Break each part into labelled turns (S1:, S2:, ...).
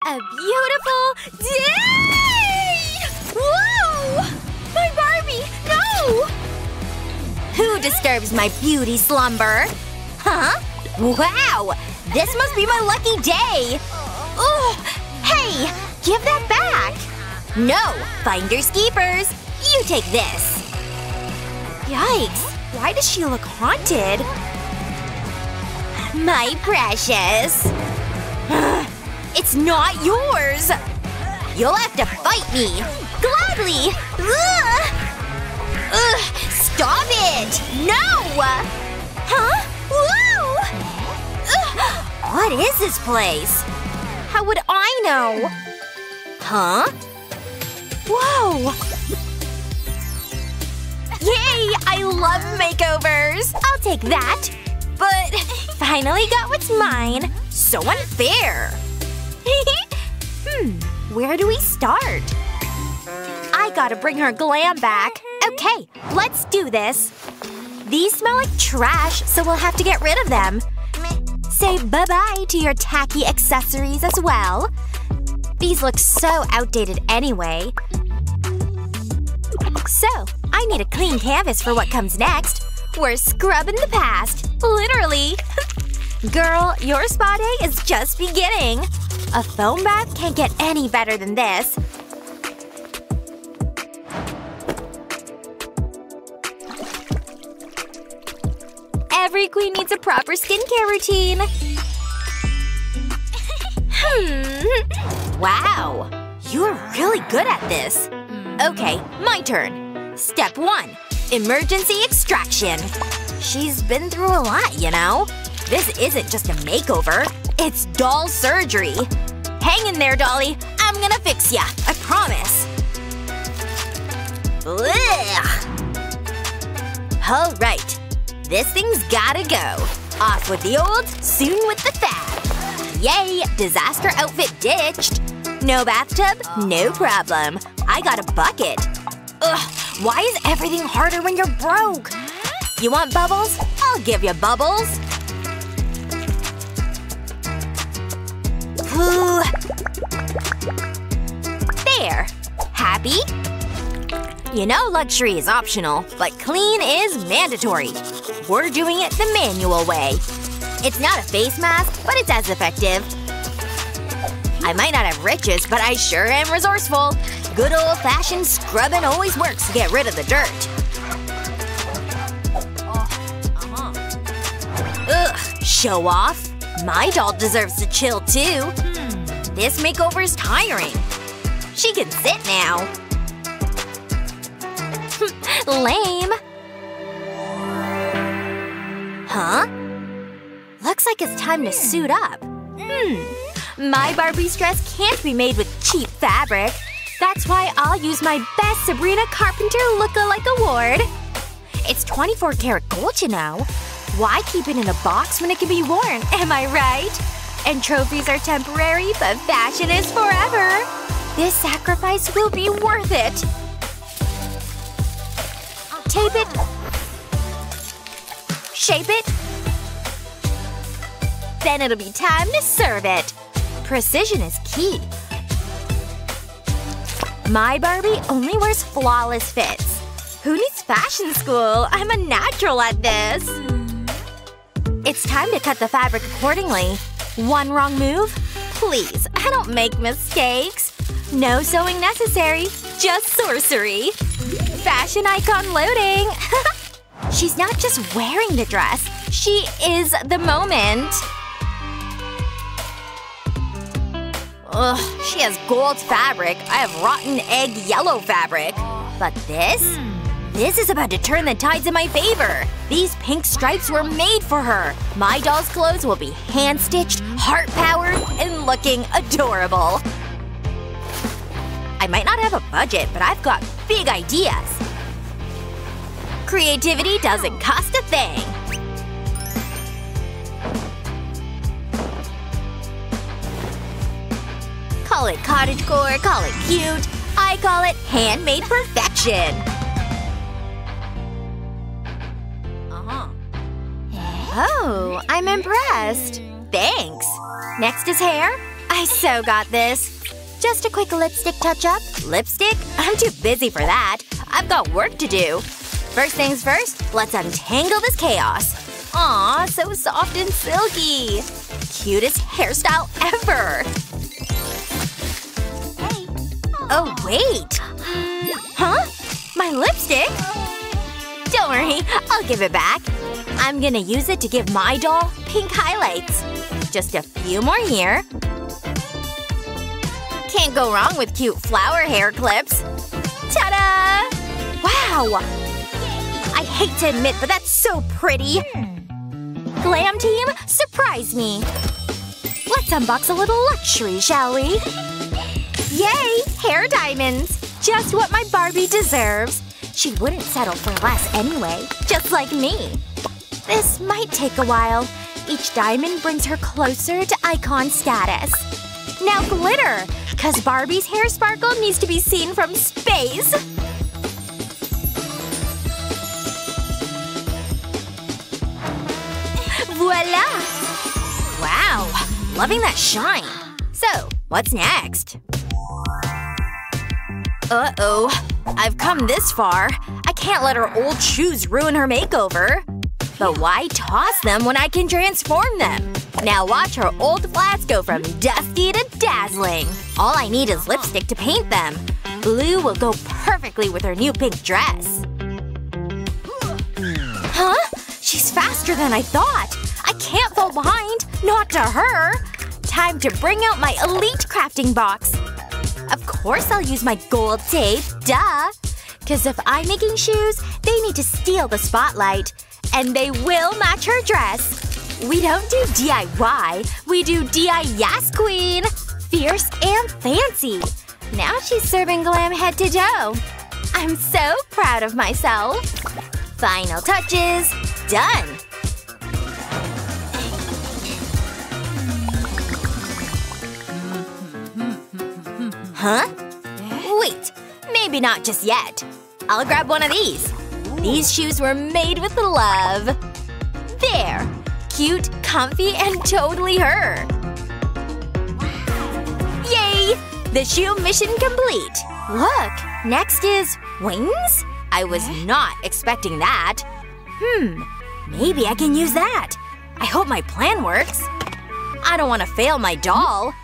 S1: A beautiful day! Whoa! My Barbie! No! Who disturbs my beauty slumber? Huh? Wow! This must be my lucky day! Ugh! Hey! Give that back! No! Finders keepers! You take this! Yikes! Why does she look haunted? My precious! It's not yours! You'll have to fight me! Gladly! Ugh! Ugh! Stop it! No! Huh? Whoa! Ugh! What is this place? How would I know? Huh? Whoa! Yay! I love makeovers! I'll take that! But finally got what's mine. So unfair! Where do we start? I gotta bring her glam back. Okay, let's do this. These smell like trash, so we'll have to get rid of them. Say bye-bye to your tacky accessories as well. These look so outdated anyway. So, I need a clean canvas for what comes next. We're scrubbing the past. Literally. Girl, your spa day is just beginning. A foam bath can't get any better than this. Every queen needs a proper skincare routine. Wow. You're really good at this. Okay, my turn. Step 1. Emergency extraction. She's been through a lot, you know? This isn't just a makeover. It's doll surgery. Hang in there, dolly. I'm gonna fix ya. I promise. Ugh. Alright. This thing's gotta go. Off with the old, soon with the fad. Yay! Disaster outfit ditched. No bathtub? No problem. I got a bucket. Ugh. Why is everything harder when you're broke? You want bubbles? I'll give you bubbles. Ooh. There. Happy? You know luxury is optional, but clean is mandatory. We're doing it the manual way. It's not a face mask, but it's as effective. I might not have riches, but I sure am resourceful. Good old-fashioned scrubbing always works to get rid of the dirt. Ugh, show off. My doll deserves to chill, too. This makeover's tiring. She can sit now. Lame. Huh? Looks like it's time to suit up. My Barbie's dress can't be made with cheap fabric. That's why I'll use my best Sabrina Carpenter look-alike award. It's 24 karat gold, you know. Why keep it in a box when it can be worn, am I right? And trophies are temporary, but fashion is forever. This sacrifice will be worth it. Tape it. Shape it. Then it'll be time to serve it. Precision is key. My Barbie only wears flawless fits. Who needs fashion school? I'm a natural at this. It's time to cut the fabric accordingly. One wrong move? Please, I don't make mistakes. No sewing necessary. Just sorcery. Fashion icon loading. She's not just wearing the dress. She is the moment. Ugh, she has gold fabric. I have rotten egg yellow fabric. But this? This is about to turn the tides in my favor. These pink stripes were made for her. My doll's clothes will be hand-stitched, heart-powered, and looking adorable. I might not have a budget, but I've got big ideas. Creativity doesn't cost a thing. Call it cottagecore, call it cute. I call it handmade perfection. Oh, I'm impressed. Thanks. Next is hair. I so got this. Just a quick lipstick touch-up. Lipstick? I'm too busy for that. I've got work to do. First things first, let's untangle this chaos. Aw, so soft and silky. Cutest hairstyle ever. Hey. Oh, wait. Huh? My lipstick? Don't worry, I'll give it back. I'm gonna use it to give my doll pink highlights. Just a few more here. Can't go wrong with cute flower hair clips. Ta-da! Wow! I hate to admit, but that's so pretty. Glam team, surprise me. Let's unbox a little luxury, shall we? Yay! Hair diamonds! Just what my Barbie deserves. She wouldn't settle for less anyway, just like me. This might take a while. Each diamond brings her closer to icon status. Now glitter! Cause Barbie's hair sparkle needs to be seen from space. Voila! Wow, loving that shine. So, what's next? Uh-oh. I've come this far. I can't let her old shoes ruin her makeover. But why toss them when I can transform them? Now watch her old flats go from dusty to dazzling. All I need is lipstick to paint them. Blue will go perfectly with her new pink dress. Huh? She's faster than I thought. I can't fall behind. Not to her. Time to bring out my elite crafting box. Of course I'll use my gold tape. Duh! Cause if I'm making shoes, they need to steal the spotlight. And they will match her dress. We don't do DIY. We do DI-Yes Queen! Fierce and fancy. Now she's serving glam head to toe. I'm so proud of myself. Final touches. Done! Huh? Wait. Maybe not just yet. I'll grab one of these. These shoes were made with love. There! Cute, comfy, and totally her. Yay! The shoe mission complete. Look! Next is… wings? I was not expecting that. Maybe I can use that. I hope my plan works. I don't want to fail my doll.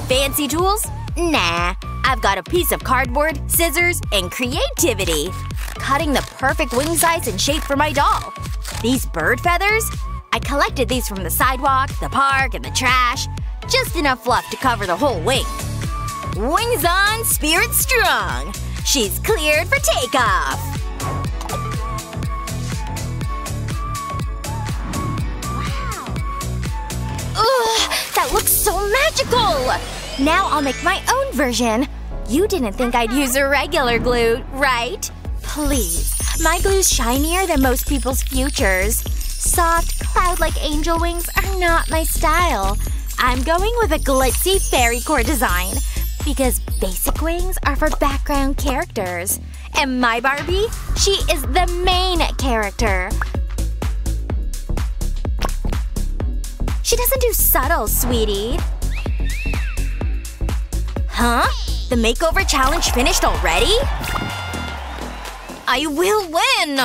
S1: Fancy tools? Nah. I've got a piece of cardboard, scissors, and creativity. Cutting the perfect wing size and shape for my doll. These bird feathers? I collected these from the sidewalk, the park, and the trash. Just enough fluff to cover the whole wing. Wings on, spirit strong! She's cleared for takeoff! Ugh! That looks so magical! Now I'll make my own version. You didn't think I'd use a regular glue, right? Please. My glue's shinier than most people's futures. Soft, cloud-like angel wings are not my style. I'm going with a glitzy fairy core design. Because basic wings are for background characters. And my Barbie? She is the main character. She doesn't do subtle, sweetie. Huh? The makeover challenge finished already? I will win!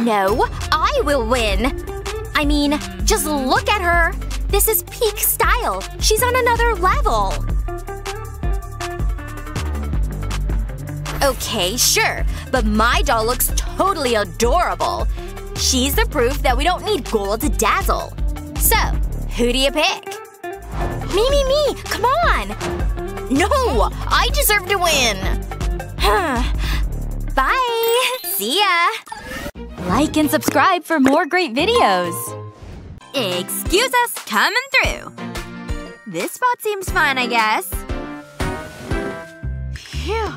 S1: No, I will win! I mean, just look at her! This is peak style! She's on another level! Okay, sure. But my doll looks totally adorable. She's the proof that we don't need gold to dazzle. So, who do you pick? Me! Come on! No! I deserve to win! Bye! See ya! Like and subscribe for more great videos! Excuse us, coming through! This spot seems fine, I guess. Phew.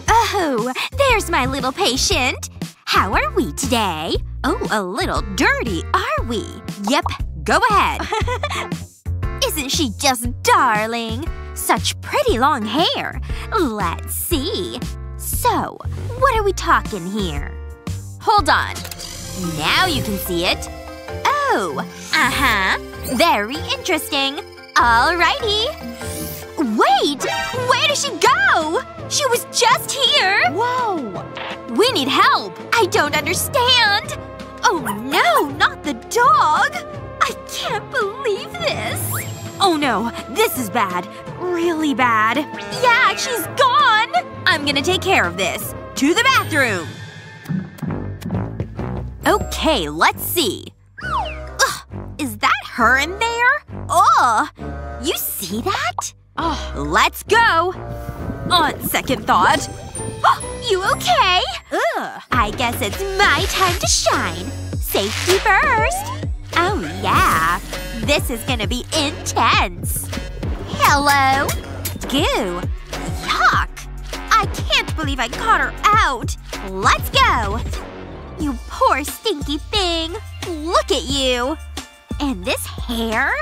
S1: Oh, there's my little patient! How are we today? Oh, a little dirty, are we? Yep, go ahead. Isn't she just darling? Such pretty long hair. Let's see. So, what are we talking here? Hold on. Now you can see it. Oh, very interesting. Alrighty. Wait! Where did she go? She was just here!
S2: Whoa!
S1: We need help! I don't understand! Oh no, not the dog! I can't believe this! Oh no, this is bad. Really bad. Yeah, she's gone! I'm gonna take care of this. To the bathroom! Okay, let's see. Ugh, is that her in there? Ugh! You see that?
S2: Oh.
S1: Let's go! On second thought. You okay?
S2: Ugh.
S1: I guess it's my time to shine. Safety first. Oh yeah. This is gonna be intense. Hello? Goo. Yuck. I can't believe I caught her out. Let's go. You poor stinky thing. Look at you. And this hair?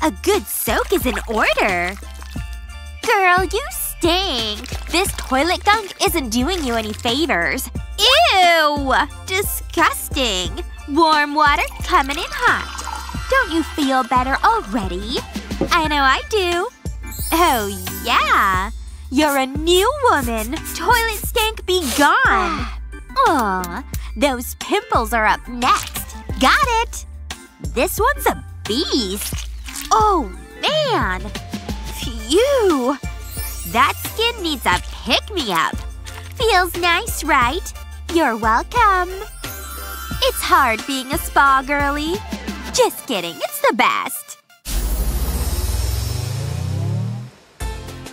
S1: A good soak is in order. Girl, you stink. This toilet gunk isn't doing you any favors. Ew! Disgusting. Warm water coming in hot. Don't you feel better already? I know I do. Oh, yeah. You're a new woman. Toilet stank be gone. Aw, those pimples are up next. Got it. This one's a beast. Oh, man. Phew. That skin needs a pick-me-up. Feels nice, right? You're welcome. It's hard being a spa girly. Just kidding, it's the best.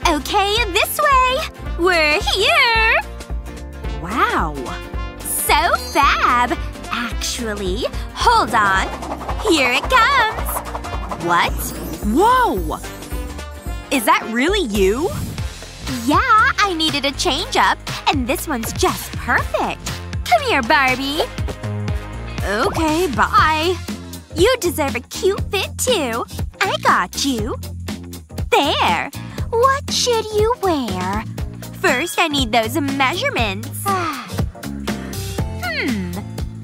S1: Okay, this way. We're here. Wow. So fab. Actually, hold on. Here it comes. What?
S2: Whoa! Is that really you?
S1: Yeah, I needed a change-up, and this one's just perfect. Come here, Barbie. Okay, bye. You deserve a cute fit, too. I got you. There. What should you wear? First, I need those measurements.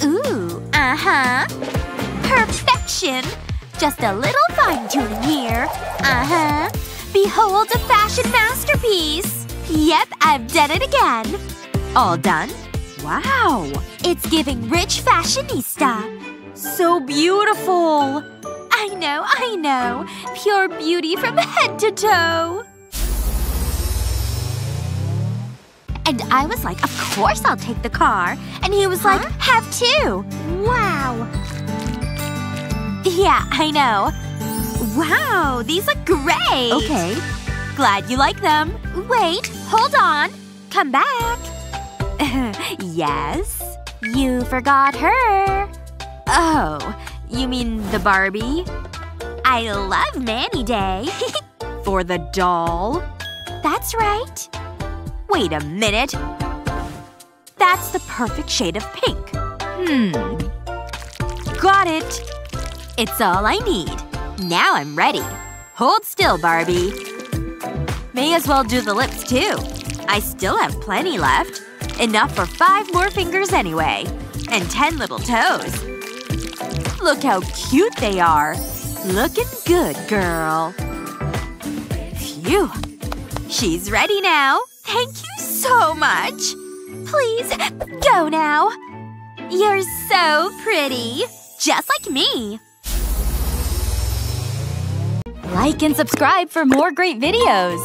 S1: Ooh, uh-huh. Perfection. Just a little fine-tuning here. Uh-huh. Behold a fashion masterpiece. Yep, I've done it again. All done?
S2: Wow.
S1: It's giving rich fashionista.
S2: So beautiful.
S1: I know. Pure beauty from head to toe. And I was like, of course I'll take the car. And he was like, have two. Wow. Yeah, I know. Wow, these look great.
S2: Okay. Glad you like them.
S1: Wait, hold on. Come back.
S2: Yes?
S1: You forgot her.
S2: Oh. You mean the Barbie?
S1: I love Manny Day.
S2: For the doll?
S1: That's right.
S2: Wait a minute. That's the perfect shade of pink. Got it. It's all I need. Now I'm ready. Hold still, Barbie. May as well do the lips, too. I still have plenty left. Enough for 5 more fingers anyway. And 10 little toes. Look how cute they are. Looking good, girl. Phew. She's ready now.
S1: Thank you so much. Please, go now. You're so pretty. Just like me.
S2: Like and subscribe for more great videos.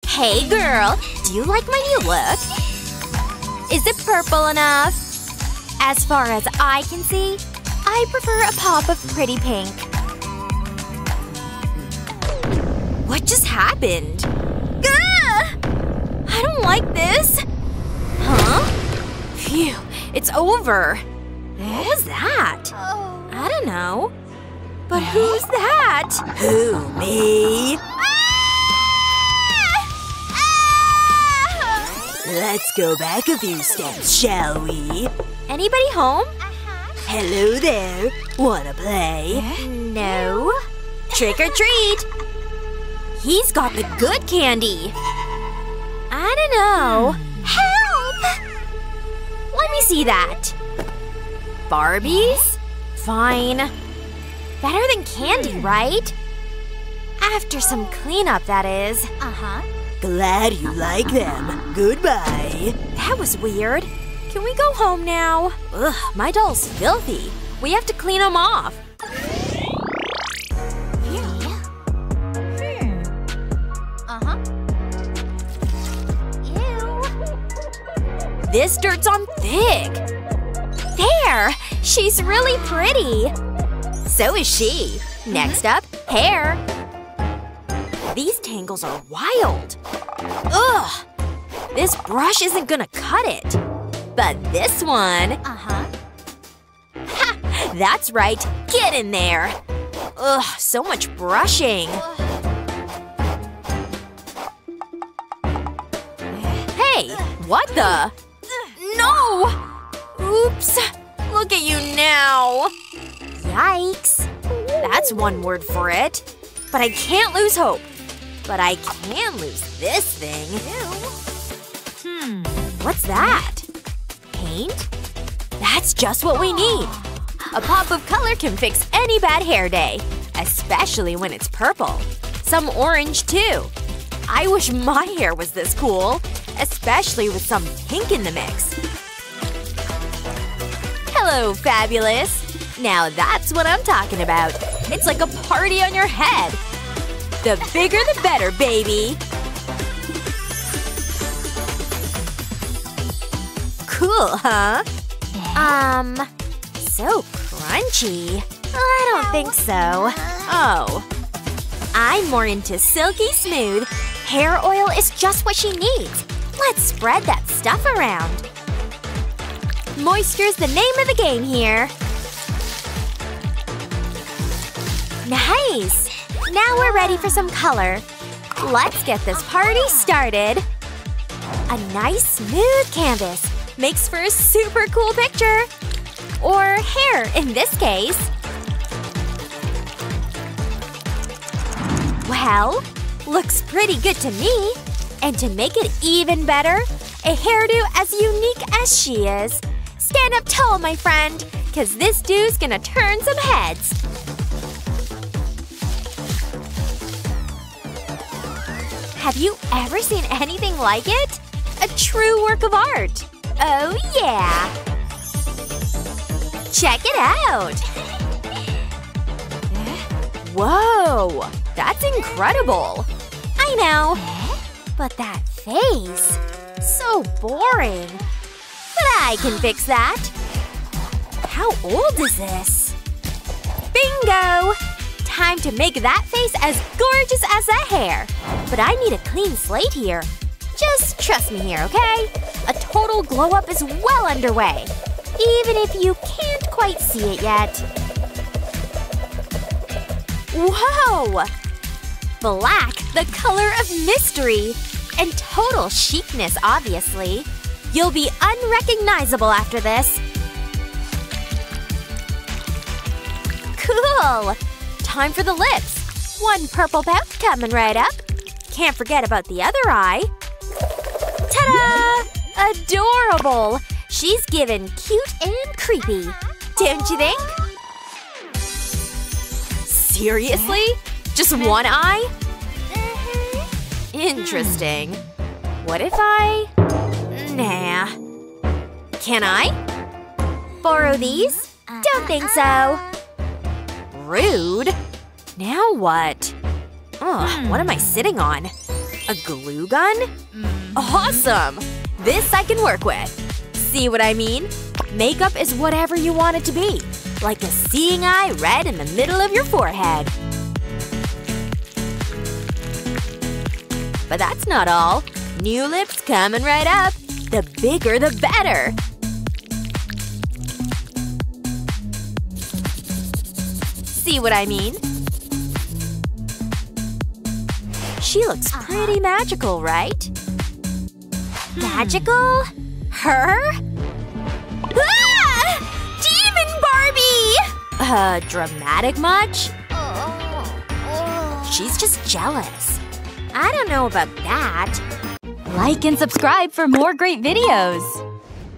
S1: Hey girl, do you like my new look? Is it purple enough? As far as I can see, I prefer a pop of pretty pink. What just happened? Gah! I don't like this. Huh? Phew, it's over. What was that? I don't know. But who's that?
S2: Who, me? Let's go back a few steps, shall we?
S1: Anybody home?
S2: Hello there. Wanna play?
S1: No. Trick or treat. He's got the good candy. I don't know. Help! Let me see that. Barbies? Fine. Better than candy, right? After some cleanup, that is.
S3: Glad you like them. Goodbye.
S1: That was weird. Can we go home now? Ugh, my doll's filthy. We have to clean them off. This dirt's on thick. There! She's really pretty. So is she. Next up, hair. These tangles are wild. Ugh! This brush isn't gonna cut it. But this one… Ha! That's right. Get in there. Ugh, so much brushing. Hey! What the… No! Oops. Look at you now. Yikes. That's one word for it. But I can't lose hope. But I can lose this thing. What's that? Paint? That's just what we need. A pop of color can fix any bad hair day. Especially when it's purple. Some orange, too. I wish my hair was this cool. Especially with some pink in the mix. Hello, fabulous. Now that's what I'm talking about. It's like a party on your head. The bigger the better, baby. Cool, huh? So crunchy. I don't think so. Oh. I'm more into silky smooth. Hair oil is just what she needs. Let's spread that stuff around. Moisture's the name of the game here. Nice! Now we're ready for some color. Let's get this party started. A nice smooth canvas makes for a super cool picture. Or hair, in this case. Well, looks pretty good to me. And to make it even better, a hairdo as unique as she is. Stand up tall, my friend, cause this do's gonna turn some heads. Have you ever seen anything like it? A true work of art. Oh yeah! Check it out! Whoa! That's incredible! I know! But that face… so boring. But I can fix that. How old is this? Bingo! Time to make that face as gorgeous as that hair. But I need a clean slate here. Just trust me here, okay? A total glow-up is well underway. Even if you can't quite see it yet. Whoa! Black, the color of mystery. And total chicness, obviously. You'll be unrecognizable after this. Cool! Time for the lips. One purple pout coming right up. Can't forget about the other eye. Ta-da! Adorable! She's given cute and creepy. Don't you think? Seriously? Just one eye? Interesting. What if I… Nah. Can I? Borrow these? Don't think so. Rude. Now what? Ugh, what am I sitting on? A glue gun? Awesome! This I can work with. See what I mean? Makeup is whatever you want it to be. Like a seeing eye red in the middle of your forehead. But that's not all. New lips coming right up. The bigger the better. See what I mean? She looks pretty magical, right? Magical? Her? Ah! Demon Barbie! Dramatic much? She's just jealous. I don't know about that.
S2: Like and subscribe for more great videos!